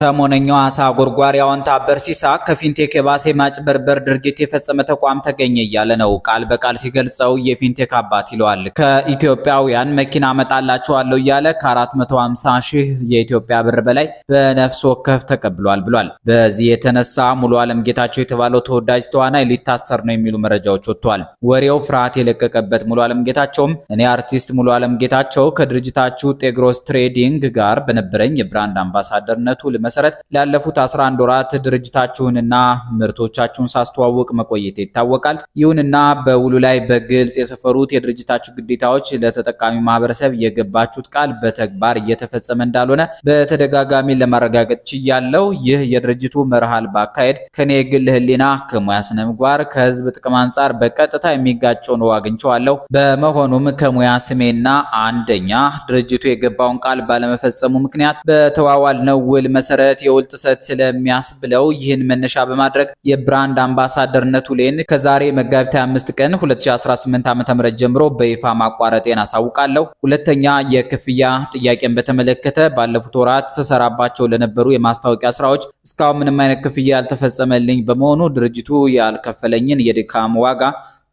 ሰሞነኛው አሳ ጎርጓሪያውን ታበርሲሳ ከፊንቴክ የባሰ ማጭበርበር ድርጊት የፈጸመ ተቋም ተገኘ እያለ ነው። ቃል በቃል ሲገልጸው የፊንቴክ አባት ይለዋል። ከኢትዮጵያውያን መኪና አመጣላቸዋለሁ እያለ ከ450 ሺህ የኢትዮጵያ ብር በላይ በነፍስ ወከፍ ተቀብሏል ብሏል። በዚህ የተነሳ ሙሉ ዓለም ጌታቸው የተባለው ተወዳጅ ተዋናይ ሊታሰር ነው የሚሉ መረጃዎች ወጥቷል። ወሬው ፍርሃት የለቀቀበት ሙሉ ዓለም ጌታቸውም እኔ አርቲስት ሙሉ ዓለም ጌታቸው ከድርጅታችሁ ጤግሮስ ትሬዲንግ ጋር በነበረኝ የብራንድ አምባሳደርነቱ መሰረት ላለፉት 11 ወራት ድርጅታችሁንና ምርቶቻችሁን ሳስተዋውቅ መቆየት ይታወቃል። ይሁንና በውሉ ላይ በግልጽ የሰፈሩት የድርጅታችሁ ግዴታዎች ለተጠቃሚ ማህበረሰብ የገባችሁት ቃል በተግባር እየተፈጸመ እንዳልሆነ በተደጋጋሚ ለማረጋገጥ ችያለሁ። ይህ የድርጅቱ መርህ አልባ አካሄድ ከኔ የግል ህሊና፣ ከሙያ ስነ ምግባር፣ ከህዝብ ጥቅም አንጻር በቀጥታ የሚጋጨው ነው አግኝቼዋለሁ። በመሆኑም ከሙያ ስሜና አንደኛ ድርጅቱ የገባውን ቃል ባለመፈጸሙ ምክንያት በተዋዋልነው ውል መሰረት የውል ጥሰት ስለሚያስብለው ይህን መነሻ በማድረግ የብራንድ አምባሳደርነት ውሌን ከዛሬ መጋቢት 25 ቀን 2018 ዓ.ም ጀምሮ በይፋ ማቋረጤን አሳውቃለሁ። ሁለተኛ የክፍያ ጥያቄን በተመለከተ ባለፉት ወራት ስሰራባቸው ለነበሩ የማስታወቂያ ስራዎች እስካሁን ምንም አይነት ክፍያ ያልተፈጸመልኝ በመሆኑ ድርጅቱ ያልከፈለኝን የድካም ዋጋ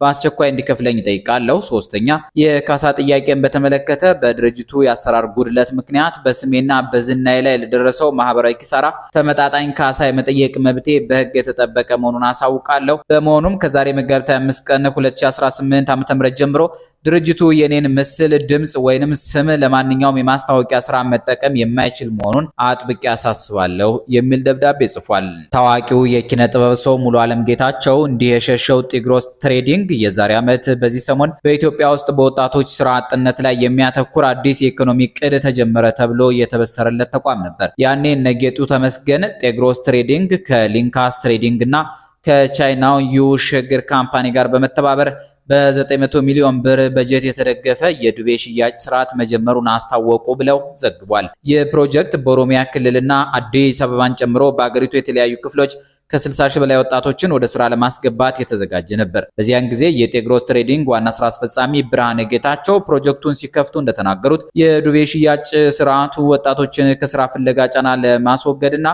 በአስቸኳይ እንዲከፍለኝ ጠይቃለሁ። ሶስተኛ የካሳ ጥያቄን በተመለከተ በድርጅቱ የአሰራር ጉድለት ምክንያት በስሜና በዝናዬ ላይ ለደረሰው ማህበራዊ ኪሳራ ተመጣጣኝ ካሳ የመጠየቅ መብቴ በህግ የተጠበቀ መሆኑን አሳውቃለሁ። በመሆኑም ከዛሬ መጋቢት 5 ቀን 2018 ዓ.ም ጀምሮ ድርጅቱ የኔን ምስል፣ ድምጽ ወይንም ስም ለማንኛውም የማስታወቂያ ስራ መጠቀም የማይችል መሆኑን አጥብቄ አሳስባለሁ የሚል ደብዳቤ ጽፏል። ታዋቂው የኪነ ጥበብ ሰው ሙሉ ዓለም ጌታቸው እንዲህ የሸሸው ጤግሮስ ትሬዲንግ የዛሬ ዓመት በዚህ ሰሞን በኢትዮጵያ ውስጥ በወጣቶች ስራ አጥነት ላይ የሚያተኩር አዲስ የኢኮኖሚ ቅድ ተጀመረ ተብሎ የተበሰረለት ተቋም ነበር። ያኔ ነጌጡ ተመስገን ጤግሮስ ትሬዲንግ ከሊንካስ ትሬዲንግ እና ከቻይናው ዩሸግር ካምፓኒ ጋር በመተባበር በ900 ሚሊዮን ብር በጀት የተደገፈ የዱቤ ሽያጭ ስርዓት መጀመሩን አስታወቁ ብለው ዘግቧል። ይህ ፕሮጀክት በኦሮሚያ ክልልና አዲስ አበባን ጨምሮ በአገሪቱ የተለያዩ ክፍሎች ከ60 ሺህ በላይ ወጣቶችን ወደ ስራ ለማስገባት የተዘጋጀ ነበር። በዚያን ጊዜ የጤግሮስ ትሬዲንግ ዋና ስራ አስፈጻሚ ብርሃኔ ጌታቸው ፕሮጀክቱን ሲከፍቱ እንደተናገሩት የዱቤ ሽያጭ ስርዓቱ ወጣቶችን ከስራ ፍለጋ ጫና ለማስወገድና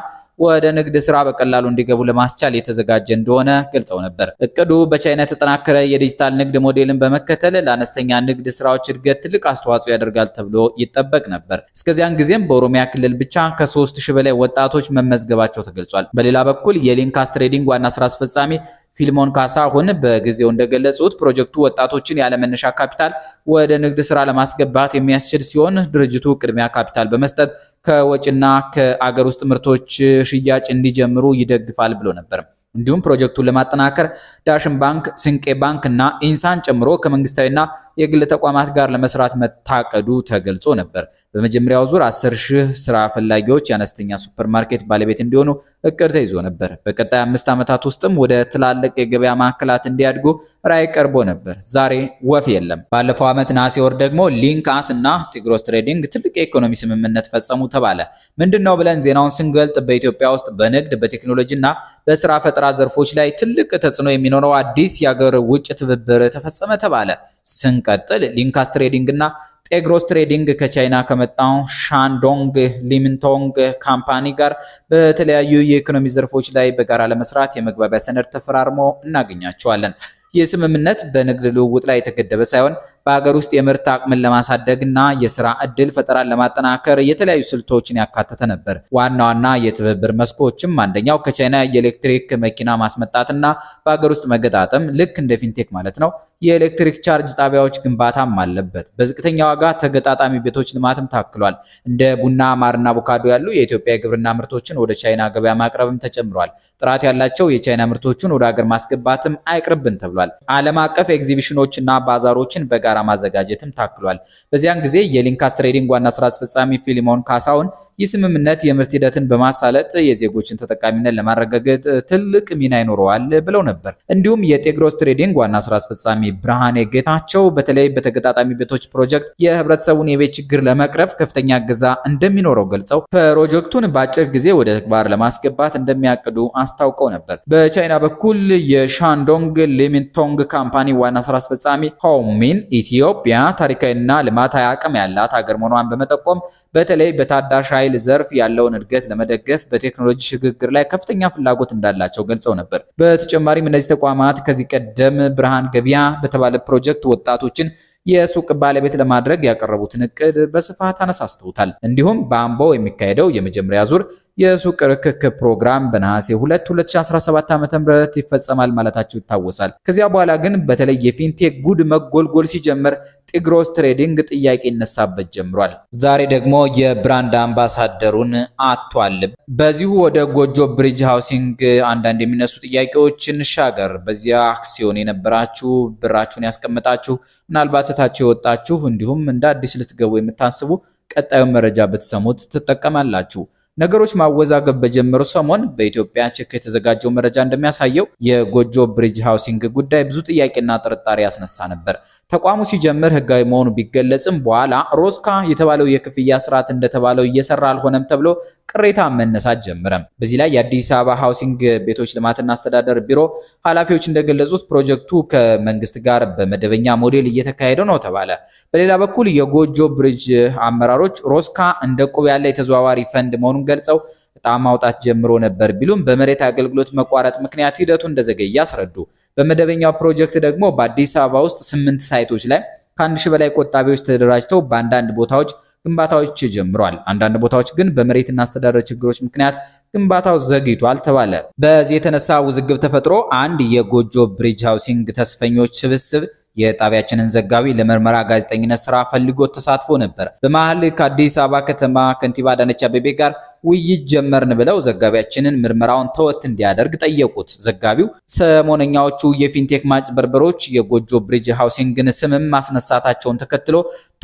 ወደ ንግድ ስራ በቀላሉ እንዲገቡ ለማስቻል የተዘጋጀ እንደሆነ ገልጸው ነበር። እቅዱ በቻይና የተጠናከረ የዲጂታል ንግድ ሞዴልን በመከተል ለአነስተኛ ንግድ ስራዎች እድገት ትልቅ አስተዋጽኦ ያደርጋል ተብሎ ይጠበቅ ነበር። እስከዚያን ጊዜም በኦሮሚያ ክልል ብቻ ከ3000 በላይ ወጣቶች መመዝገባቸው ተገልጿል። በሌላ በኩል የሊንካስ ትሬዲንግ ዋና ስራ አስፈጻሚ ፊልሞን ካሳሁን በጊዜው እንደገለጹት ፕሮጀክቱ ወጣቶችን ያለመነሻ ካፒታል ወደ ንግድ ስራ ለማስገባት የሚያስችል ሲሆን ድርጅቱ ቅድሚያ ካፒታል በመስጠት ከወጪና ከአገር ውስጥ ምርቶች ሽያጭ እንዲጀምሩ ይደግፋል ብሎ ነበር። እንዲሁም ፕሮጀክቱን ለማጠናከር ዳሽን ባንክ፣ ስንቄ ባንክ እና ኢንሳን ጨምሮ ከመንግስታዊና የግል ተቋማት ጋር ለመስራት መታቀዱ ተገልጾ ነበር። በመጀመሪያው ዙር 10,000 ስራ ፈላጊዎች የአነስተኛ ሱፐርማርኬት ባለቤት እንዲሆኑ እቅድ ተይዞ ነበር። በቀጣይ 5 ዓመታት ውስጥም ወደ ትላልቅ የገበያ ማዕከላት እንዲያድጉ ራዕይ ቀርቦ ነበር። ዛሬ ወፍ የለም። ባለፈው ዓመት ነሐሴ ወር ደግሞ ሊንካስ እና ጤግሮስ ትሬዲንግ ትልቅ የኢኮኖሚ ስምምነት ፈጸሙ ተባለ። ምንድነው ብለን ዜናውን ስንገልጥ በኢትዮጵያ ውስጥ በንግድ በቴክኖሎጂና በስራ ፈጠራ ዘርፎች ላይ ትልቅ ተጽዕኖ የሚኖረው አዲስ የሀገር ውጭ ትብብር ተፈጸመ ተባለ። ስንቀጥል ሊንካስ ትሬዲንግ እና ጤግሮስ ትሬዲንግ ከቻይና ከመጣው ሻንዶንግ ሊሚንቶንግ ካምፓኒ ጋር በተለያዩ የኢኮኖሚ ዘርፎች ላይ በጋራ ለመስራት የመግባቢያ ሰነድ ተፈራርሞ እናገኛቸዋለን። ይህ ስምምነት በንግድ ልውውጥ ላይ የተገደበ ሳይሆን በሀገር ውስጥ የምርት አቅምን ለማሳደግና የስራ ዕድል ፈጠራን ለማጠናከር የተለያዩ ስልቶችን ያካተተ ነበር። ዋና ዋና የትብብር መስኮችም አንደኛው ከቻይና የኤሌክትሪክ መኪና ማስመጣትና በሀገር ውስጥ መገጣጠም፣ ልክ እንደ ፊንቴክ ማለት ነው። የኤሌክትሪክ ቻርጅ ጣቢያዎች ግንባታም አለበት። በዝቅተኛ ዋጋ ተገጣጣሚ ቤቶች ልማትም ታክሏል። እንደ ቡና፣ ማርና አቮካዶ ያሉ የኢትዮጵያ የግብርና ምርቶችን ወደ ቻይና ገበያ ማቅረብም ተጨምሯል። ጥራት ያላቸው የቻይና ምርቶችን ወደ ሀገር ማስገባትም አይቅርብን ተብሏል። ዓለም አቀፍ ኤግዚቢሽኖችና ባዛሮችን በጋራ ማዘጋጀትም ታክሏል። በዚያን ጊዜ የሊንካስ ትሬዲንግ ዋና ስራ አስፈጻሚ ፊልሞን ካሳሁን ይህ ስምምነት የምርት ሂደትን በማሳለጥ የዜጎችን ተጠቃሚነት ለማረጋገጥ ትልቅ ሚና ይኖረዋል ብለው ነበር። እንዲሁም የጤግሮስ ትሬዲንግ ዋና ስራ አስፈጻሚ ብርሃኔ ጌታቸው በተለይ በተገጣጣሚ ቤቶች ፕሮጀክት የህብረተሰቡን የቤት ችግር ለመቅረፍ ከፍተኛ እገዛ እንደሚኖረው ገልጸው ፕሮጀክቱን በአጭር ጊዜ ወደ ተግባር ለማስገባት እንደሚያቅዱ አስታውቀው ነበር። በቻይና በኩል የሻንዶንግ ሊሚንቶንግ ካምፓኒ ዋና ስራ አስፈጻሚ ሆሚን ኢትዮጵያ ታሪካዊና ልማታዊ አቅም ያላት ሀገር መሆኗን በመጠቆም በተለይ በታዳሽ ኃይል ዘርፍ ያለውን እድገት ለመደገፍ በቴክኖሎጂ ሽግግር ላይ ከፍተኛ ፍላጎት እንዳላቸው ገልጸው ነበር። በተጨማሪም እነዚህ ተቋማት ከዚህ ቀደም ብርሃን ገበያ በተባለ ፕሮጀክት ወጣቶችን የሱቅ ባለቤት ለማድረግ ያቀረቡትን እቅድ በስፋት አነሳስተውታል። እንዲሁም በአምቦ የሚካሄደው የመጀመሪያ ዙር የሱቅ ርክክብ ፕሮግራም በነሐሴ 2 2017 ዓ.ም ይፈጸማል ማለታቸው ይታወሳል። ከዚያ በኋላ ግን በተለይ የፊንቴክ ጉድ መጎልጎል ሲጀምር ቲግሮስ ትሬዲንግ ጥያቄ ይነሳበት ጀምሯል። ዛሬ ደግሞ የብራንድ አምባሳደሩን አጥቷል። በዚሁ ወደ ጎጆ ብሪጅ ሃውሲንግ አንዳንድ የሚነሱ ጥያቄዎችን እንሻገር። በዚያ አክሲዮን የነበራችሁ ብራችሁን ያስቀመጣችሁ ምናልባት ታችሁ የወጣችሁ እንዲሁም እንደ አዲስ ልትገቡ የምታስቡ ቀጣዩን መረጃ ብትሰሙት ትጠቀማላችሁ። ነገሮች ማወዛገብ በጀመሩ ሰሞን በኢትዮጵያ ቼክ የተዘጋጀው መረጃ እንደሚያሳየው የጎጆ ብሪጅ ሃውሲንግ ጉዳይ ብዙ ጥያቄና ጥርጣሬ ያስነሳ ነበር። ተቋሙ ሲጀምር ህጋዊ መሆኑ ቢገለጽም በኋላ ሮስካ የተባለው የክፍያ ስርዓት እንደተባለው እየሰራ አልሆነም ተብሎ ቅሬታ መነሳት ጀመረ። በዚህ ላይ የአዲስ አበባ ሃውሲንግ ቤቶች ልማትና አስተዳደር ቢሮ ኃላፊዎች እንደገለጹት ፕሮጀክቱ ከመንግስት ጋር በመደበኛ ሞዴል እየተካሄደ ነው ተባለ። በሌላ በኩል የጎጆ ብሪጅ አመራሮች ሮስካ እንደ ቁብ ያለ የተዘዋዋሪ ፈንድ መሆኑን ገልጸው ዕጣ ማውጣት ጀምሮ ነበር ቢሉም በመሬት አገልግሎት መቋረጥ ምክንያት ሂደቱ እንደዘገየ አስረዱ። በመደበኛው ፕሮጀክት ደግሞ በአዲስ አበባ ውስጥ 8 ሳይቶች ላይ ከ1000 በላይ ቆጣቢዎች ተደራጅተው በአንዳንድ ቦታዎች ግንባታዎች ጀምረዋል። አንዳንድ ቦታዎች ግን በመሬትና አስተዳደር ችግሮች ምክንያት ግንባታው ዘግይቷል ተባለ። በዚህ የተነሳ ውዝግብ ተፈጥሮ አንድ የጎጆ ብሪጅ ሃውሲንግ ተስፈኞች ስብስብ የጣቢያችንን ዘጋቢ ለምርመራ ጋዜጠኝነት ስራ ፈልጎ ተሳትፎ ነበር። በመሃል ከአዲስ አበባ ከተማ ከንቲባ አዳነች አቤቤ ጋር ውይይት ጀመርን ብለው ዘጋቢያችንን ምርመራውን ተወት እንዲያደርግ ጠየቁት። ዘጋቢው ሰሞነኛዎቹ የፊንቴክ ማጭበርበሮች የጎጆ ብሪጅ ሃውሲንግን ስምም ማስነሳታቸውን ተከትሎ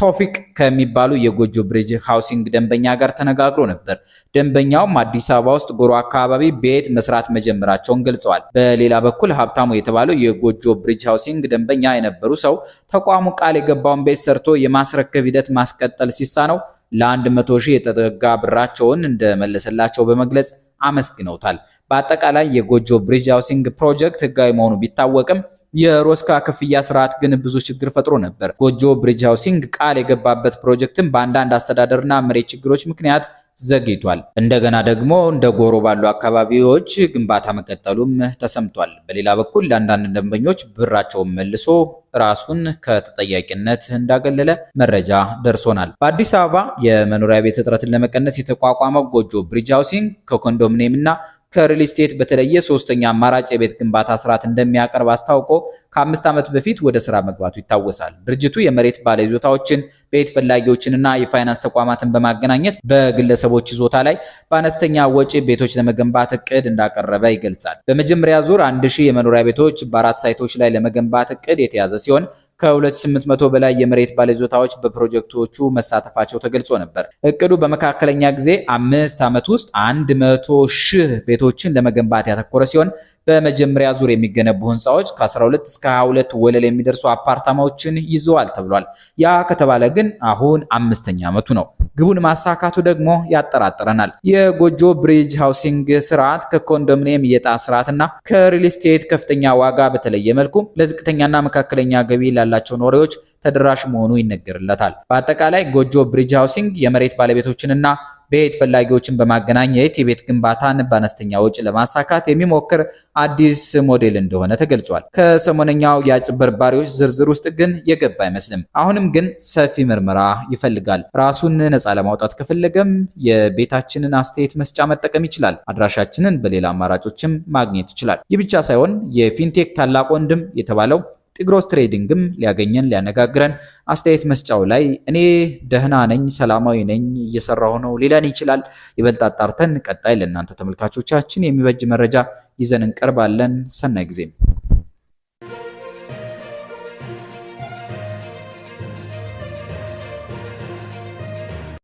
ቶፊቅ ከሚባሉ የጎጆ ብሪጅ ሃውሲንግ ደንበኛ ጋር ተነጋግሮ ነበር። ደንበኛውም አዲስ አበባ ውስጥ ጎሮ አካባቢ ቤት መስራት መጀመራቸውን ገልጸዋል። በሌላ በኩል ሀብታሙ የተባለው የጎጆ ብሪጅ ሃውሲንግ ደንበኛ የነበሩ ሰው ተቋሙ ቃል የገባውን ቤት ሰርቶ የማስረከብ ሂደት ማስቀጠል ሲሳነው ለ100 ሺህ የተጠጋ ብራቸውን እንደመለሰላቸው በመግለጽ አመስግነውታል። በአጠቃላይ የጎጆ ብሪጅ ሃውሲንግ ፕሮጀክት ህጋዊ መሆኑ ቢታወቅም የሮስካ ክፍያ ስርዓት ግን ብዙ ችግር ፈጥሮ ነበር። ጎጆ ብሪጅ ሃውሲንግ ቃል የገባበት ፕሮጀክትም በአንዳንድ አስተዳደርና መሬት ችግሮች ምክንያት ዘግይቷል። እንደገና ደግሞ እንደ ጎሮ ባሉ አካባቢዎች ግንባታ መቀጠሉም ተሰምቷል። በሌላ በኩል ለአንዳንድ ደንበኞች ብራቸውን መልሶ ራሱን ከተጠያቂነት እንዳገለለ መረጃ ደርሶናል። በአዲስ አበባ የመኖሪያ ቤት እጥረትን ለመቀነስ የተቋቋመው ጎጆ ብሪጅ ሃውሲንግ ከኮንዶሚኒየም እና ከሪል ስቴት በተለየ ሶስተኛ አማራጭ የቤት ግንባታ ስርዓት እንደሚያቀርብ አስታውቆ ከ5 ዓመት በፊት ወደ ስራ መግባቱ ይታወሳል። ድርጅቱ የመሬት ባለይዞታዎችን፣ ቤት ፈላጊዎችንና የፋይናንስ ተቋማትን በማገናኘት በግለሰቦች ይዞታ ላይ በአነስተኛ ወጪ ቤቶች ለመገንባት እቅድ እንዳቀረበ ይገልጻል። በመጀመሪያ ዙር 1000 የመኖሪያ ቤቶች በ4 ሳይቶች ላይ ለመገንባት እቅድ የተያዘ ሲሆን ከ2800 በላይ የመሬት ባለይዞታዎች በፕሮጀክቶቹ መሳተፋቸው ተገልጾ ነበር። እቅዱ በመካከለኛ ጊዜ 5 ዓመት ውስጥ 100,000 ቤቶችን ለመገንባት ያተኮረ ሲሆን በመጀመሪያ ዙር የሚገነቡ ህንፃዎች ከ12 እስከ 22 ወለል የሚደርሱ አፓርታማዎችን ይዘዋል ተብሏል። ያ ከተባለ ግን አሁን 5ኛ ዓመቱ ነው። ግቡን ማሳካቱ ደግሞ ያጠራጥረናል። የጎጆ ብሪጅ ሃውሲንግ ስርዓት ከኮንዶሚኒየም የዕጣ ስርዓትና ከሪል ስቴት ከፍተኛ ዋጋ በተለየ መልኩ ለዝቅተኛና መካከለኛ ገቢ ላላቸው ነዋሪዎች ተደራሽ መሆኑ ይነገርለታል። በአጠቃላይ ጎጆ ብሪጅ ሃውሲንግ የመሬት ባለቤቶችንና ቤት ፈላጊዎችን በማገናኘት የቤት ግንባታን በአነስተኛ ወጪ ለማሳካት የሚሞክር አዲስ ሞዴል እንደሆነ ተገልጿል። ከሰሞነኛው የአጭበርባሪዎች ዝርዝር ውስጥ ግን የገባ አይመስልም። አሁንም ግን ሰፊ ምርመራ ይፈልጋል። ራሱን ነፃ ለማውጣት ከፈለገም የቤታችንን አስተያየት መስጫ መጠቀም ይችላል። አድራሻችንን በሌላ አማራጮችም ማግኘት ይችላል። ይህ ብቻ ሳይሆን የፊንቴክ ታላቅ ወንድም የተባለው ቲግሮስ ትሬዲንግም ሊያገኘን ሊያነጋግረን አስተያየት መስጫው ላይ እኔ ደህና ነኝ፣ ሰላማዊ ነኝ፣ እየሰራሁ ነው ሊለን ይችላል። ይበልጥ አጣርተን ቀጣይ ለእናንተ ተመልካቾቻችን የሚበጅ መረጃ ይዘን እንቀርባለን። ሰናይ ጊዜ